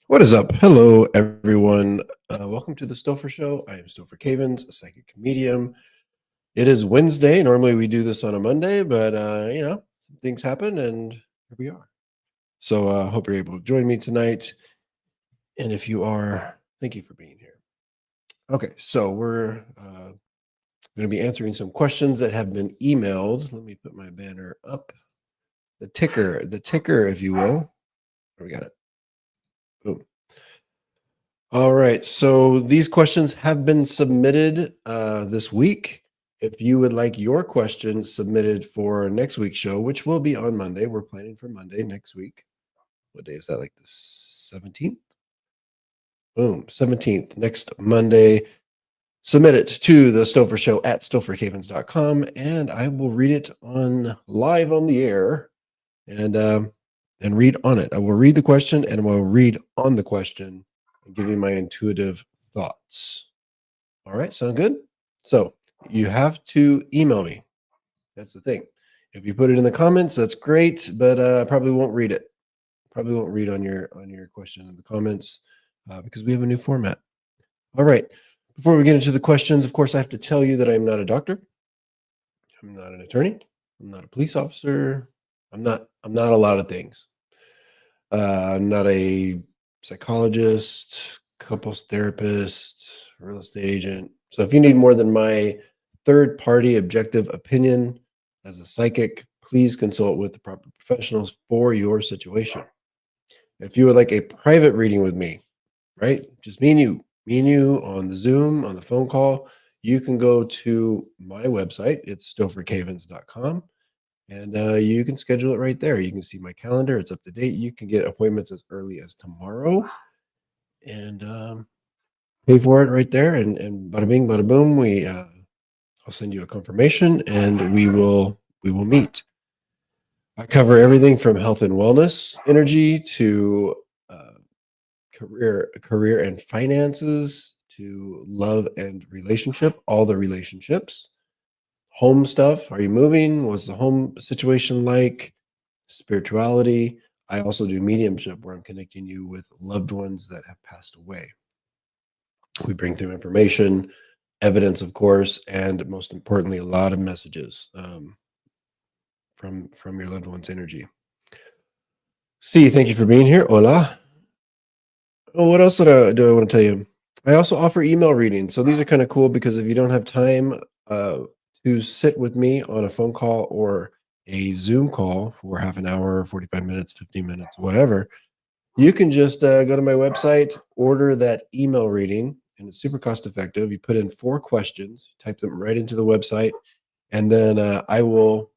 What is up? Hello, everyone. Welcome to the Stopher Show. I am Stopher Cavens, a psychic medium. It is Wednesday. Normally, we do this on a Monday, but some things happen, and here we are. So, I hope you're able to join me tonight. And if you are, thank you for being here. Okay, so we're going to be answering some questions that have been emailed. Let me put my banner up. The ticker, if you will. We got it. Boom. All right. So these questions have been submitted this week. If you would like your question submitted for next week's show, which will be on Monday, we're planning for Monday next week. What day is that? Like the 17th? Boom, 17th, next Monday. Submit it to the Stopher Show at stophercavens.com, and I will read it on live on the air and read on it. I will read the question and I will read on the question and give you my intuitive thoughts. All right, sound good? So you have to email me. That's the thing. If you put it in the comments, that's great, but I probably won't read it. Probably won't read on your question in the comments because we have a new format. All right. Before we get into the questions, of course, I have to tell you that I'm not a doctor. I'm not an attorney. I'm not a police officer. I'm not a lot of things. I'm not a psychologist, couples therapist, real estate agent. So if you need more than my third party objective opinion as a psychic, please consult with the proper professionals for your situation. If you would like a private reading with me, right? Just me and you on the Zoom, on the phone call, you can go to my website. It's stophercavens.com. And you can schedule it right there. You can see my calendar. It's up to date. You can get appointments as early as tomorrow and pay for it right there. And bada bing, bada boom. I'll send you a confirmation and we will meet. I cover everything from health and wellness energy to uh, career and finances to love and relationship, all the relationships. Home stuff. Are you moving? What's the home situation like? Spirituality. I also do mediumship where I'm connecting you with loved ones that have passed away. We bring through information, evidence, of course, and most importantly, a lot of messages from your loved one's energy. See, thank you for being here. Hola. Oh, what else do I want to tell you? I also offer email readings. So these are kind of cool because if you don't have time uh, to sit with me on a phone call or a Zoom call for half an hour, 45 minutes, 15 minutes, whatever, you can just go to my website, order that email reading, and it's super cost effective. You put in 4 questions, type them right into the website, and then I will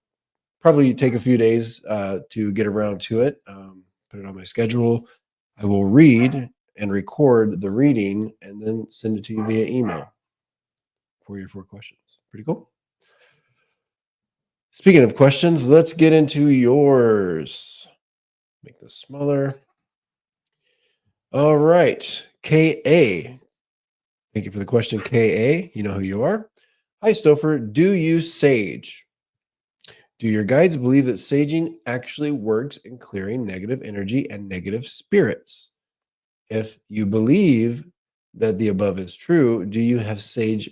probably take a few days to get around to it, put it on my schedule. I will read and record the reading and then send it to you via email for your 4 questions. Pretty cool. Speaking of questions, let's get into yours. Make this smaller. All right. KA. Thank you for the question, KA. You know who you are. Hi, Stopher. Do you sage? Do your guides believe that saging actually works in clearing negative energy and negative spirits? If you believe that the above is true, do you have to sage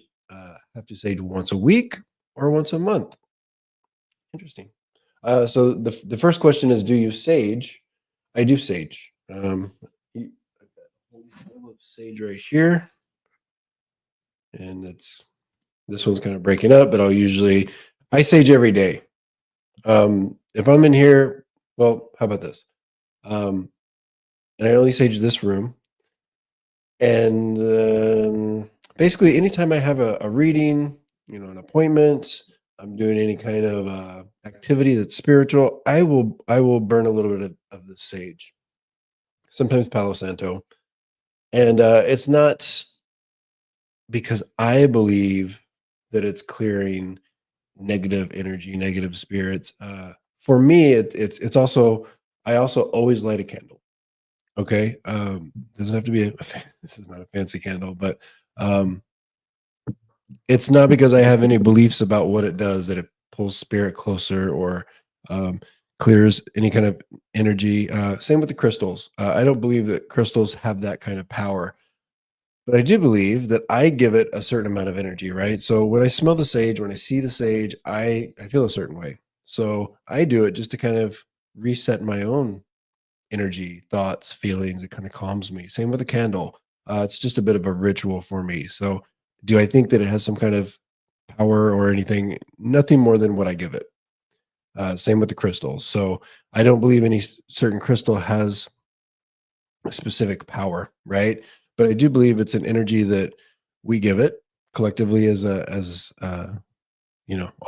once a week or once a month? Interesting. So the first question is, do you sage? I do sage. I've got a whole of sage right here, and this one's kind of breaking up, but I sage every day. If I'm in here, well, how about this? And I only sage this room. And basically, anytime I have a reading, an appointment, I'm doing any kind of activity that's spiritual, I will burn a little bit of the sage, sometimes Palo Santo, and it's not because I believe that it's clearing negative energy, negative spirits. For me, it's also I also always light a candle. Okay, doesn't have to be this is not a fancy candle, but um, it's not because I have any beliefs about what it does that it pulls spirit closer or clears any kind of energy. Same with the crystals. I don't believe that crystals have that kind of power, but I do believe that I give it a certain amount of energy, right? So when I smell the sage, when I see the sage, I feel a certain way. So I do it just to kind of reset my own energy, thoughts, feelings. It kind of calms me. Same with a candle. It's just a bit of a ritual for me. So do I think that it has some kind of power or anything? Nothing more than what I give it. Same with the crystals. So I don't believe any certain crystal has a specific power, right? But I do believe it's an energy that we give it collectively as all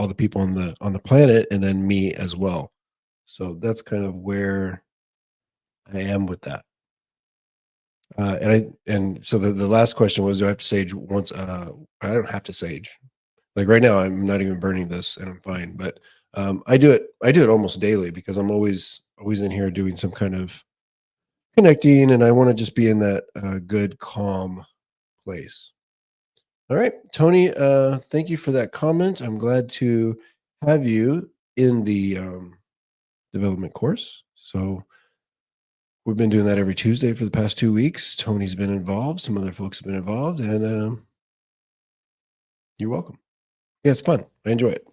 the people on the planet, and then me as well. So that's kind of where I am with that. And so the last question was, do I have to sage once? I don't have to sage. Like right now, I'm not even burning this, and I'm fine. But I do it. I do it almost daily because I'm always in here doing some kind of connecting, and I want to just be in that good, calm place. All right, Tony. Thank you for that comment. I'm glad to have you in the development course. So we've been doing that every Tuesday for the past 2 weeks. Tony's been involved. Some other folks have been involved, and you're welcome. Yeah, it's fun. I enjoy it.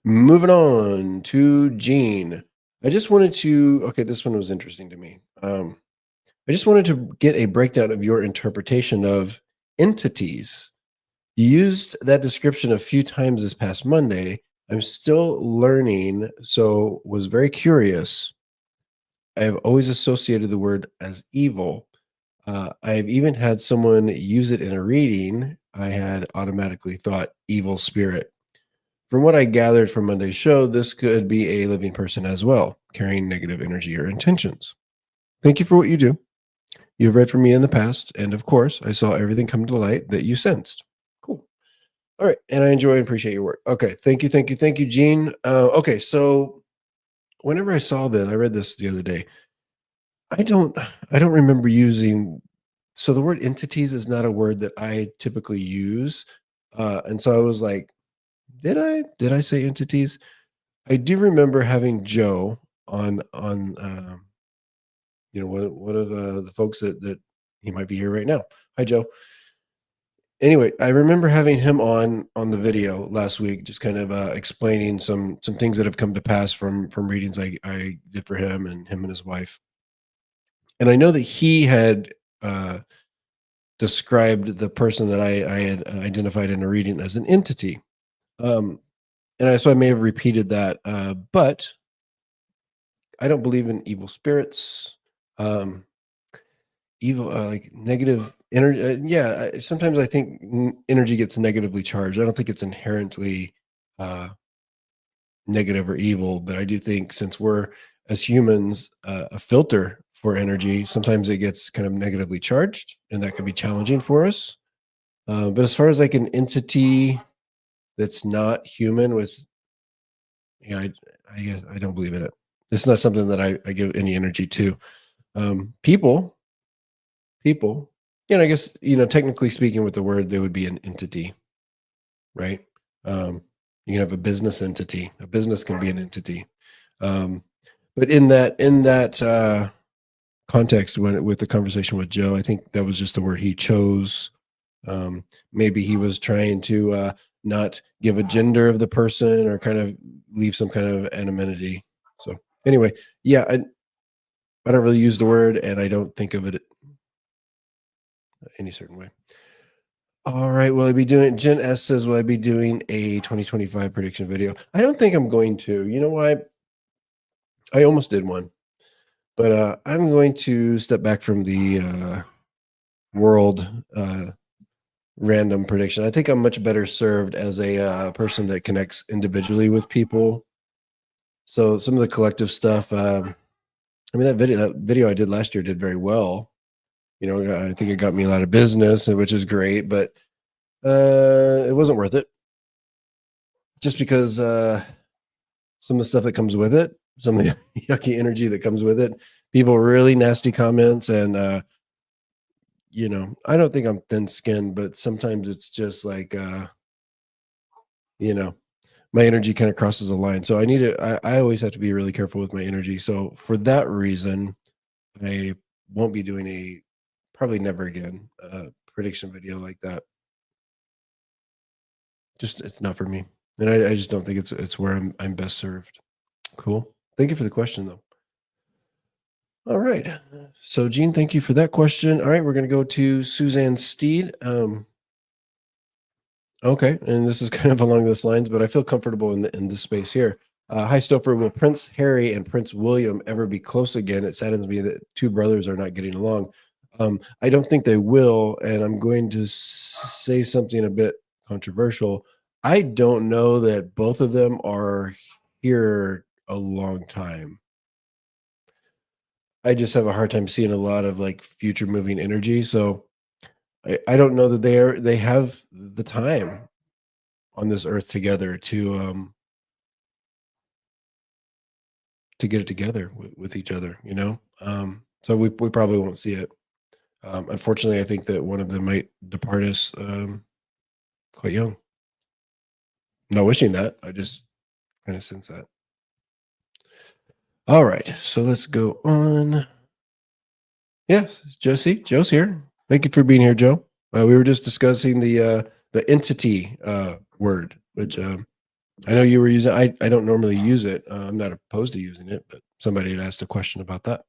Moving on to Gene. I just wanted to, okay, this one was interesting to me. I just wanted to get a breakdown of your interpretation of entities. You used that description a few times this past Monday. I'm still learning, so was very curious. I have always associated the word as evil. I've even had someone use it in a reading. I had automatically thought evil spirit. From what I gathered from Monday's show, this could be a living person as well, carrying negative energy or intentions. Thank you for what you do. You've read for me in the past, and of course, I saw everything come to light that you sensed. Cool. All right, and I enjoy and appreciate your work. Okay, thank you, Gene. Okay, so whenever I saw this, I read this the other day. I don't, I don't remember using. So the word entities is not a word that I typically use, and so I was like, did I say entities? I do remember having Joe on one of the folks that he might be here right now. Hi, Joe. Anyway, I remember having him on the video last week, just kind of explaining some things that have come to pass from readings I did for him and his wife. And I know that he had described the person that I had identified in a reading as an entity. Um, so I may have repeated that, but I don't believe in evil spirits. Um, Evil, like negative energy. Yeah, sometimes I think energy gets negatively charged. I don't think it's inherently uh, negative or evil, but I do think since we're as humans a filter for energy, sometimes it gets kind of negatively charged, and that can be challenging for us. But as far as like an entity that's not human, I guess I don't believe in it. It's not something that I give any energy to. People people. I guess, technically speaking with the word, they would be an entity, right? Um, you can have a business entity. A business can be an entity. Um, but in that context, with the conversation with Joe, I think that was just the word he chose. Maybe he was trying to not give a gender of the person or kind of leave some kind of anonymity. So anyway, yeah, I don't really use the word, and I don't think of it any certain way. All right. Will I be doing, Jen S says, will I be doing a 2025 prediction video? I don't think I'm going to. You know why? I almost did one, but I'm going to step back from the world random prediction. I think I'm much better served as a person that connects individually with people. So some of the collective stuff, I mean, that video I did last year did very well. I think it got me a lot of business, which is great, but it wasn't worth it just because some of the stuff that comes with it, some of the yucky energy that comes with it, people really nasty comments, and I don't think I'm thin skinned, but sometimes it's just like you know my energy kind of crosses a line. So I always have to be really careful with my energy. So for that reason, I won't be doing probably never again, prediction video like that. Just it's not for me. And I just don't think it's where I'm best served. Cool. Thank you for the question though. All right. So Gene, thank you for that question. All right, we're gonna go to Suzanne Steed. Okay, and this is kind of along those lines, but I feel comfortable in this space here. Hi, Stopher. Will Prince Harry and Prince William ever be close again? It saddens me that two brothers are not getting along. I don't think they will, and I'm going to say something a bit controversial. I don't know that both of them are here a long time. I just have a hard time seeing a lot of like future moving energy. So I don't know that they have the time on this earth together to get it together with each other, you know? So we probably won't see it. Unfortunately, I think that one of them might depart us quite young. I'm not wishing that. I just kind of sense that. All right, so let's go on. Yes, Josie, Joe's here. Thank you for being here, Joe. We were just discussing the entity word, which I know you were using. I don't normally use it. I'm not opposed to using it, but somebody had asked a question about that.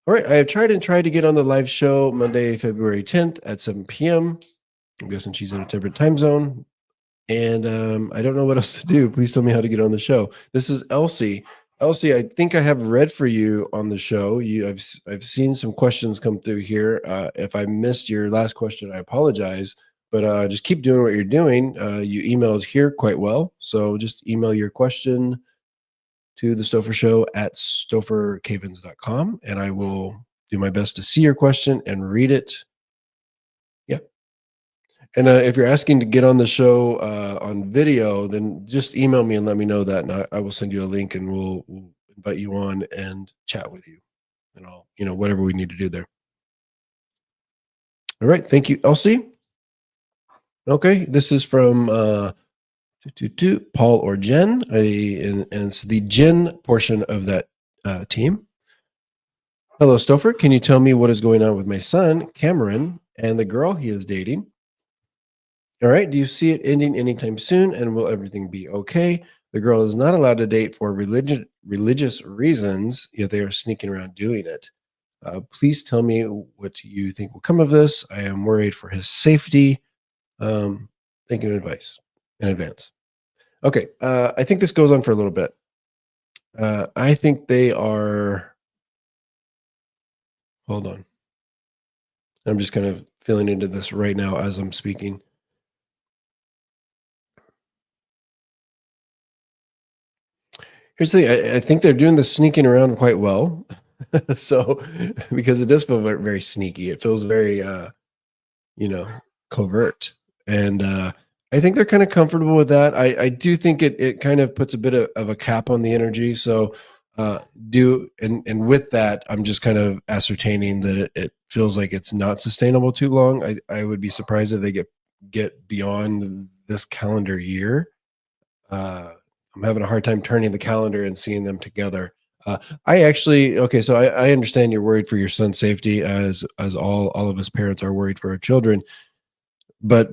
All right, I have tried to get on the live show Monday, February 10th at 7 p.m. I'm guessing she's in a different time zone, and I don't know what else to do. Please tell me how to get on the show. This is Elsie. Elsie, I think I have read for you on the show. I've seen some questions come through here. If I missed your last question, I apologize. But just keep doing what you're doing. You emailed here quite well, so just email your question to the Stopher Show at stophercavens.com, and I will do my best to see your question and read it. Yeah. And if you're asking to get on the show on video, then just email me and let me know that, and I will send you a link, and we'll invite you on and chat with you, and I'll whatever we need to do there. All right, thank you, Elsie. Okay, this is from Paul or Jen, and it's the Jen portion of that team. Hello, Stopher. Can you tell me what is going on with my son, Cameron, and the girl he is dating? All right. Do you see it ending anytime soon? And will everything be okay? The girl is not allowed to date for religious reasons, yet they are sneaking around doing it. Please tell me what you think will come of this. I am worried for his safety. Thank you in advance. Okay. I think this goes on for a little bit. I think they are. Hold on. I'm just kind of feeling into this right now as I'm speaking. Here's the thing. I think they're doing the sneaking around quite well. So, because it does feel very, very sneaky. It feels very, covert. And I think they're kind of comfortable with that. I do think it kind of puts a bit of a cap on the energy. So, and with that, I'm just kind of ascertaining that it feels like it's not sustainable too long. I would be surprised if they get beyond this calendar year. I'm having a hard time turning the calendar and seeing them together. I actually okay, so I understand you're worried for your son's safety, as all of us parents are worried for our children, but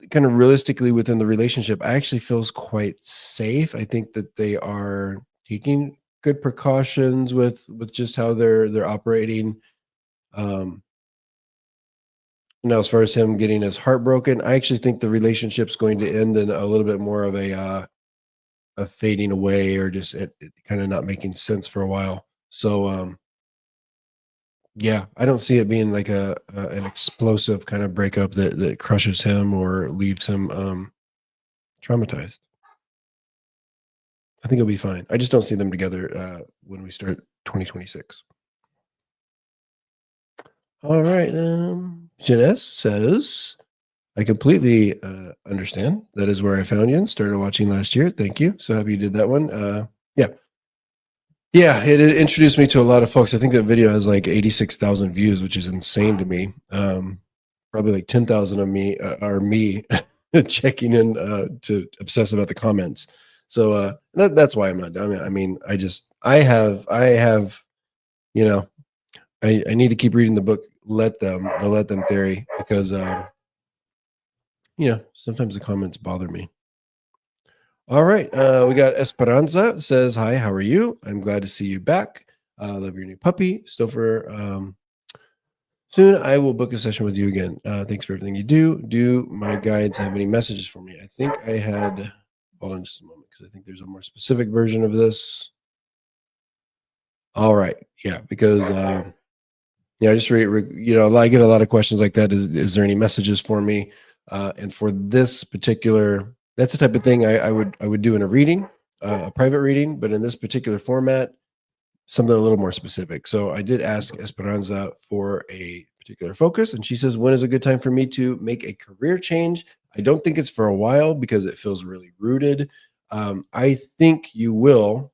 kind of realistically within the relationship, I actually feels quite safe. I think that they are taking good precautions with just how they're operating. Now, as far as him getting his heart broken, I actually think the relationship's going to end in a little bit more of a fading away, or just it kind of not making sense for a while. So yeah, I don't see it being like an explosive kind of breakup that crushes him or leaves him traumatized. I think it'll be fine. I just don't see them together when we start 2026. All right. Jeunesse says, I completely understand. That is where I found you and started watching last year. Thank you. So happy you did that one. Yeah. Yeah, it introduced me to a lot of folks. I think that video has like 86,000 views, which is insane to me. Probably like 10,000 of me are me. checking in to obsess about the comments. So that's why I'm not done. I mean, I have, you know, I need to keep reading the book. The let them theory, because sometimes the comments bother me. All right, we got Esperanza says, "Hi, how are you? I'm glad to see you back. Love your new puppy, Stopher. Soon I will book a session with you again. Thanks for everything you do. Do my guides have any messages for me? I think I had. Hold on just a moment, because I think there's a more specific version of this. All right, yeah, because yeah, I just I get a lot of questions like that. Is there any messages for me? And for this particular, that's the type of thing I would do in a reading, a private reading, but in this particular format, something a little more specific. So I did ask Esperanza for a particular focus, and she says, "When is a good time for me to make a career change?" I don't think it's for a while, because it feels really rooted. I think you will,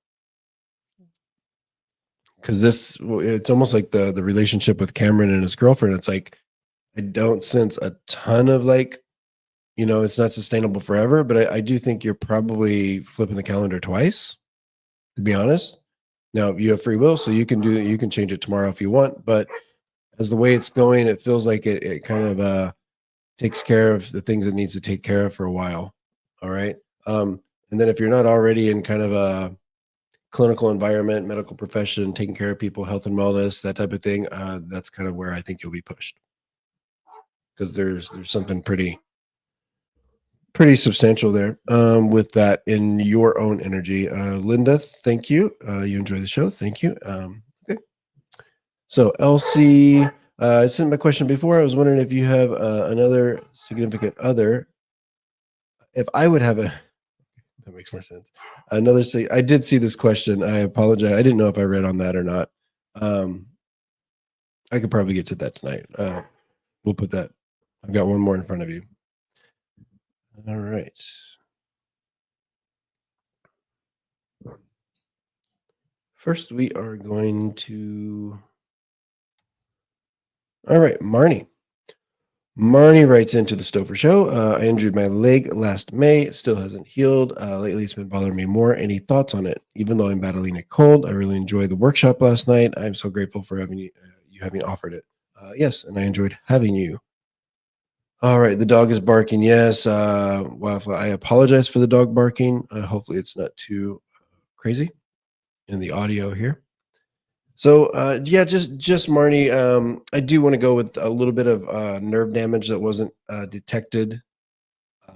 because it's almost like the relationship with Cameron and his girlfriend. It's like, I don't sense a ton of, like, it's not sustainable forever, but I do think you're probably flipping the calendar twice, to be honest. Now you have free will, so you can change it tomorrow if you want. But as the way it's going, it feels like it kind of takes care of the things it needs to take care of for a while. All right. And then if you're not already in kind of a clinical environment, medical profession, taking care of people, health and wellness, that type of thing, that's kind of where I think you'll be pushed, because there's something pretty substantial there, with that in your own energy. Linda, thank you. You enjoy the show. Thank you. Okay. So Elsie, I sent my question before. I was wondering if you have another significant other. If I would have a, that makes more sense. Another say, I did see this question. I apologize. I didn't know if I read on that or not. Um, I could probably get to that tonight. We'll put that. I've got one more in front of you. All right. First, we are going to. All right, Marnie. Marnie writes into the Stopher Show. I injured my leg last May. It still hasn't healed. Lately, it's been bothering me more. Any thoughts on it? Even though I'm battling a cold, I really enjoyed the workshop last night. I'm so grateful for having you having offered it. Yes, and I enjoyed having you. All right, the dog is barking. Yes. Well, I apologize for the dog barking. Hopefully, it's not too crazy in the audio here. So yeah, just Marnie. I do want to go with a little bit of nerve damage that wasn't detected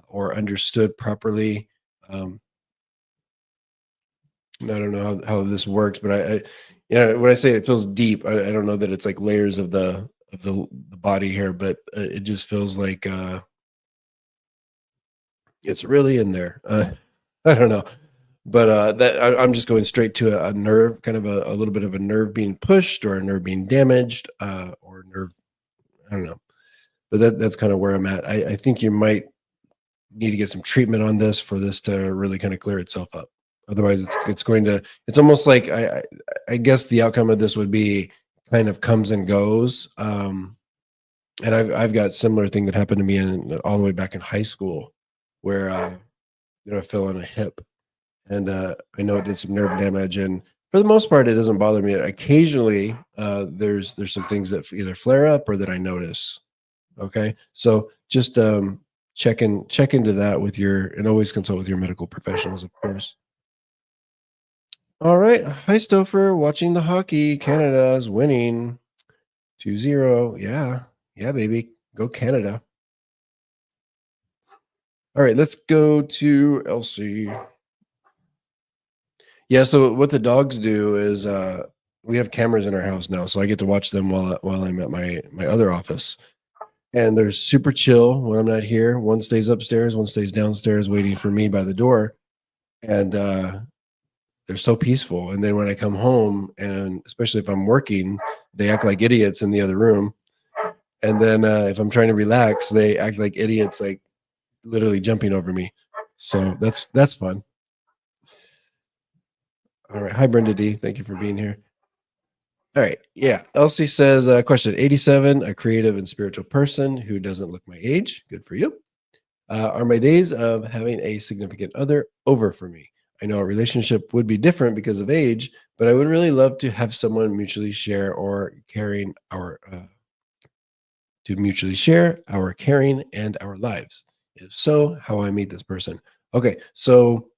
or understood properly. Um, and I don't know how this works, but when I say it feels deep, I don't know that it's like layers of the body here, but it just feels like it's really in there. I don't know, but I'm just going straight to a nerve, kind of a little bit of a nerve being pushed, or a nerve being damaged, or nerve. I don't know, but that's kind of where I'm at. I think you might need to get some treatment on this for this to really kind of clear itself up. Otherwise, it's going to. It's almost like I guess the outcome of this would be kind of comes and goes. And I've got similar thing that happened to me all the way back in high school, where I fell on a hip, and I know it did some nerve damage. And for the most part, it doesn't bother me. Occasionally, there's some things that either flare up or that I notice. Okay, so just check into that with and always consult with your medical professionals, of course. All right, hi Stopher, watching the hockey. Canada is winning 2-0. Yeah, yeah, baby, go Canada. All right, let's go to Elsie. Yeah, so what the dogs do is we have cameras in our house now, so I get to watch them while I'm at my other office. And they're super chill when I'm not here. One stays upstairs, one stays downstairs waiting for me by the door. And they're so peaceful. And then when I come home, and especially if I'm working, they act like idiots in the other room. And then if I'm trying to relax, they act like idiots, like literally jumping over me. So that's fun. All right. Hi, Brenda D. Thank you for being here. All right. Yeah. Elsie says, question 87, a creative and spiritual person who doesn't look my age. Good for you. Are my days of having a significant other over for me? I know a relationship would be different because of age, but I would really love to have someone mutually share or caring our to mutually share our caring and our lives. If so, how I meet this person. Okay, so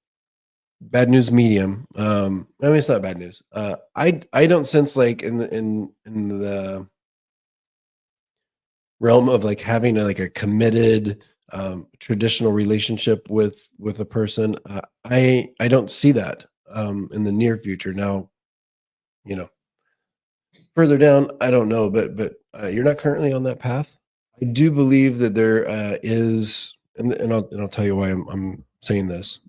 bad news medium. I mean, it's not bad news. I don't sense like in the realm of like having like a committed traditional relationship with a person. I don't see that in the near future. Now, you know, further down, I don't know, but you're not currently on that path. I do believe that there is, and I'll tell you why I'm saying this.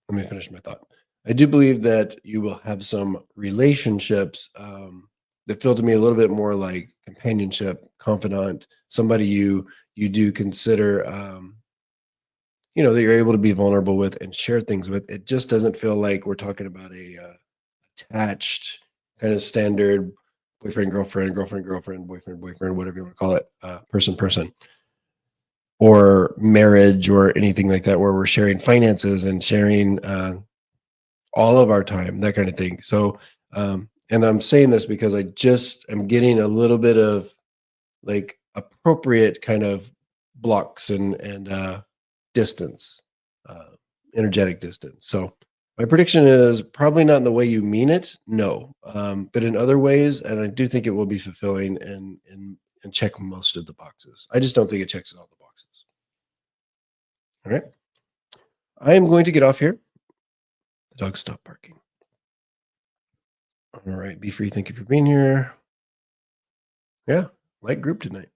Let me finish my thought. I do believe that you will have some relationships that feel to me a little bit more like companionship, confidant, somebody you do consider, that you're able to be vulnerable with and share things with. It just doesn't feel like we're talking about a attached kind of standard boyfriend, girlfriend, girlfriend, girlfriend, boyfriend, boyfriend, whatever you want to call it, person, person, or marriage or anything like that, where we're sharing finances and sharing all of our time, that kind of thing. So, and I'm saying this because I just am getting a little bit of like appropriate kind of blocks and distance, uh, energetic distance. So my prediction is probably not in the way you mean it, no, but in other ways, and I do think it will be fulfilling and check most of the boxes. I just don't think it checks all the boxes. All right, I am going to get off here. The dog stopped barking. All right, be free. Thank you for being here. Yeah, light group tonight.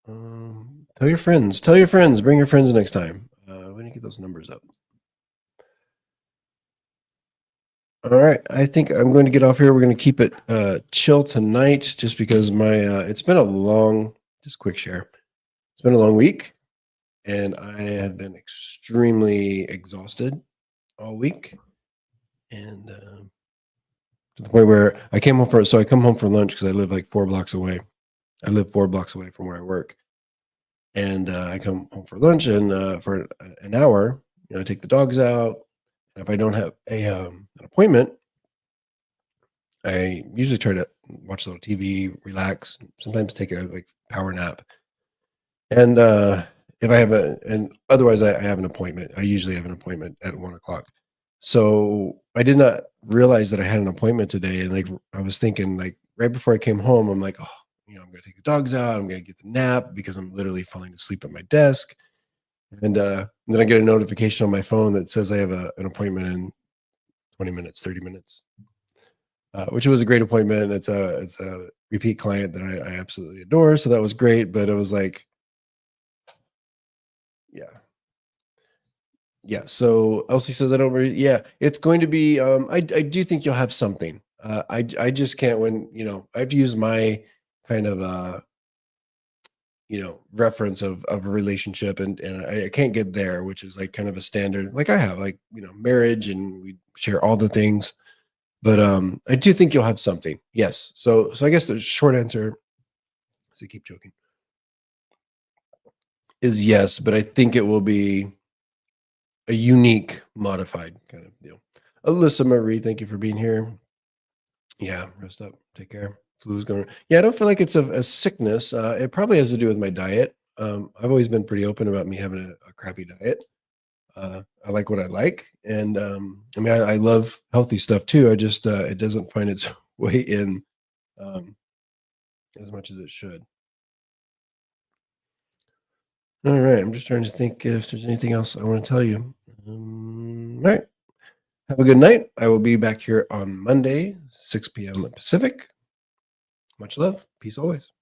Tell your friends. Tell your friends. Bring your friends next time. We need to get those numbers up. All right, I think I'm going to get off here. We're going to keep it chill tonight, just because it's been a long, just quick share. It's been a long week, and I have been extremely exhausted all week, and to the point where I came home for. So I come home for lunch because I live like 4 blocks away. I live 4 blocks away from where I work, and I come home for lunch, and for an hour, I take the dogs out. And if I don't have an appointment, I usually try to watch a little TV, relax, sometimes take a like power nap. And if I have and otherwise I have an appointment. I usually have an appointment at 1 o'clock. So I did not realize that I had an appointment today. And like I was thinking, like right before I came home, I'm like, oh, I'm going to take the dogs out. I'm going to get the nap because I'm literally falling asleep at my desk. And then I get a notification on my phone that says I have an appointment in 20 minutes, 30 minutes, which was a great appointment. It's a repeat client that I absolutely adore. So that was great. But it was like, yeah. Yeah. So Elsie says, I don't really, yeah, it's going to be, I do think you'll have something. I just can't I've used my kind of, reference of a relationship, and I can't get there, which is like kind of a standard, like I have like, marriage, and we share all the things. But I do think you'll have something. Yes. So I guess the short answer, as I keep joking, is yes, but I think it will be a unique, modified kind of deal. Alyssa Marie, thank you for being here. Yeah, rest up. Take care. Flu's going. Yeah, I don't feel like it's a sickness. It probably has to do with my diet. I've always been pretty open about me having a crappy diet. I like what I like, and I mean, I love healthy stuff too. I just it doesn't find its way in um, as much as it should. All right, I'm just trying to think if there's anything else I want to tell you. All right, have a good night. I will be back here on Monday, 6 p.m. Pacific. Much love. Peace always.